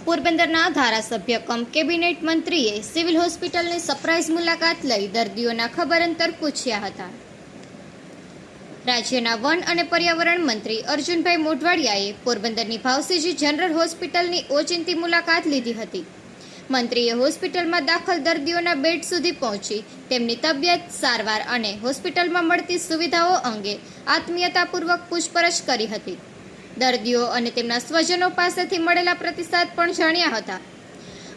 પોરબંદરના ધારાસભ્ય કમ કેબિનેટ મંત્રીએ સિવિલ હોસ્પિટલની સરપ્રાઇઝ મુલાકાત લઈ દર્દીઓના ખબર અંતર પૂછ્યા હતા. રાજ્યના વન અને પર્યાવરણ મંત્રી અર્જુનભાઈ મોઢવાડિયાએ પોરબંદરની ભાવસીજી જનરલ હોસ્પિટલની ઓચિંતી મુલાકાત લીધી હતી. મંત્રીએ હોસ્પિટલમાં દાખલ દર્દીઓના બેડ સુધી પહોંચી તેમની તબિયત, સારવાર અને હોસ્પિટલમાં મળતી સુવિધાઓ અંગે આત્મીયતાપૂર્વક પૂછપરછ કરી હતી. દર્દીઓ અને તેમના સ્વજનો પાસેથી મળેલા પ્રતિસાદ પણ જાણ્યા હતા.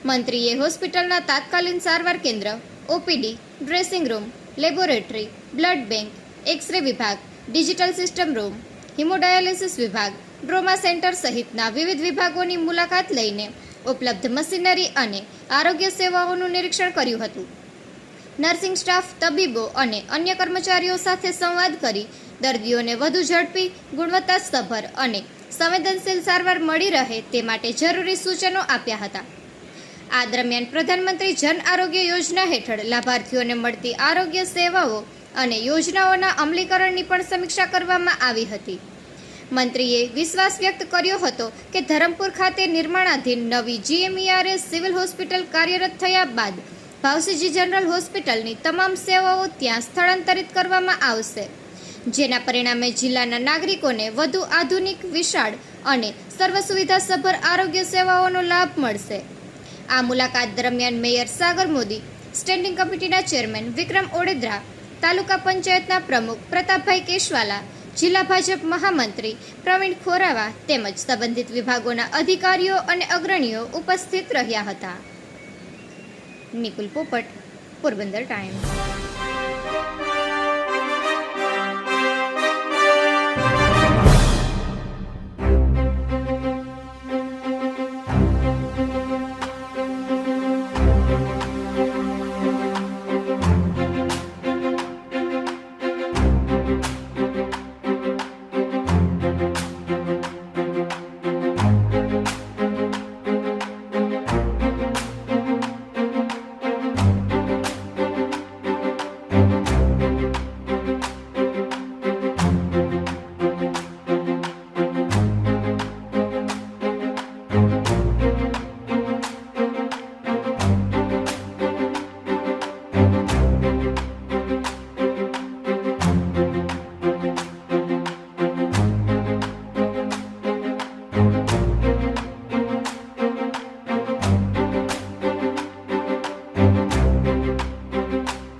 મંત્રીએ હોસ્પિટલના તાત્કાલિક સારવાર કેન્દ્ર, OPD, dressing room, laboratory, blood bank, X-ray વિભાગ, ડિજિટલ સિસ્ટમ રૂમ, હિમોડાયાલિસિસ વિભાગ, ટ્રોમા સેન્ટર સહિતના વિવિધ વિભાગોની મુલાકાત લઈને ઉપલબ્ધ મશીનરી અને આરોગ્ય સેવાઓનું નિરીક્ષણ કર્યું હતું. નર્સિંગ સ્ટાફ, તબીબો અને અન્ય કર્મચારીઓ સાથે સંવાદ કરી દર્દીઓને વધુ ઝડપી, ગુણવત્તાસભર અને સંવેદનશીલ સારવાર મળી રહે તે માટે જરૂરી સૂચનો આપ્યા હતા. આ દરમિયાન પ્રધાનમંત્રી જન આરોગ્ય યોજના હેઠળ લાભાર્થીઓને મળતી આરોગ્ય સેવાઓ અને યોજનાઓના અમલીકરણની પણ સમીક્ષા કરવામાં આવી હતી. મંત્રીએ વિશ્વાસ વ્યક્ત કર્યો હતો કે ધરમપુર ખાતે નિર્માણાધીન નવી GMERS સિવિલ હોસ્પિટલ કાર્યરત થયા બાદ ભાવસીજી જનરલ હોસ્પિટલની તમામ સેવાઓ ત્યાં સ્થળાંતરિત કરવામાં આવશે, જેના પરિણામે જિલ્લાના નાગરિકોને વધુ આધુનિક, વિશાળ અને સર્વ સુવિધાસભર આરોગ્ય સેવાઓનો લાભ મળશે. આ મુલાકાત દરમિયાન મેયર સાગર મોદી, સ્ટેન્ડિંગ કમિટીના ચેરમેન વિક્રમ ઓડેદરા, તાલુકા પંચાયતના પ્રમુખ પ્રતાપભાઈ કેશવાલા, જિલ્લા ભાજપ મહામંત્રી પ્રવીણ ખોરાવા તેમજ સંબંધિત વિભાગોના અધિકારીઓ અને અગ્રણીઓ ઉપસ્થિત રહ્યા હતા. નિકુલ પોપટ, પોરબંદર ટાઈમ્સ.